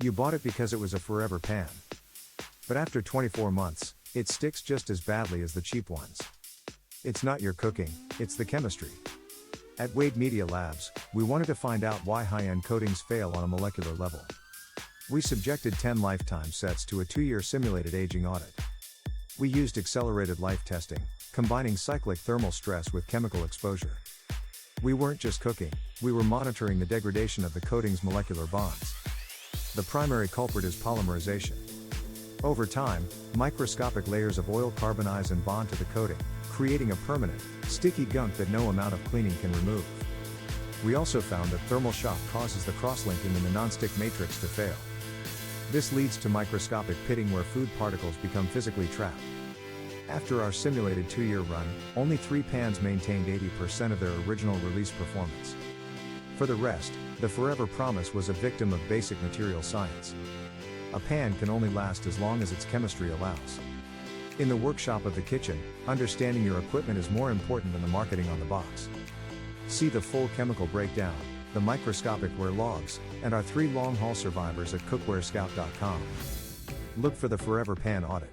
You bought it because it was a forever pan. But after 24 months, it sticks just as badly as the cheap ones. It's not your cooking, it's the chemistry. At Wade Media Labs, we wanted to find out why high-end coatings fail on a molecular level. We subjected 10 lifetime sets to a 2-year simulated aging audit. We used accelerated life testing, combining cyclic thermal stress with chemical exposure. We weren't just cooking, we were monitoring the degradation of the coating's molecular bonds. The primary culprit is polymerization. Over time, microscopic layers of oil carbonize and bond to the coating, creating a permanent, sticky gunk that no amount of cleaning can remove. We also found that thermal shock causes the cross-linking in the nonstick matrix to fail. This leads to microscopic pitting where food particles become physically trapped. After our simulated 2-year run, only 3 pans maintained 80% of their original release performance. For the rest, the Forever Promise was a victim of basic material science. A pan can only last as long as its chemistry allows. In the workshop of the kitchen, understanding your equipment is more important than the marketing on the box. See the full chemical breakdown, the microscopic wear logs, and our 3 long-haul survivors at cookwarescout.com. Look for the Forever Pan Audit.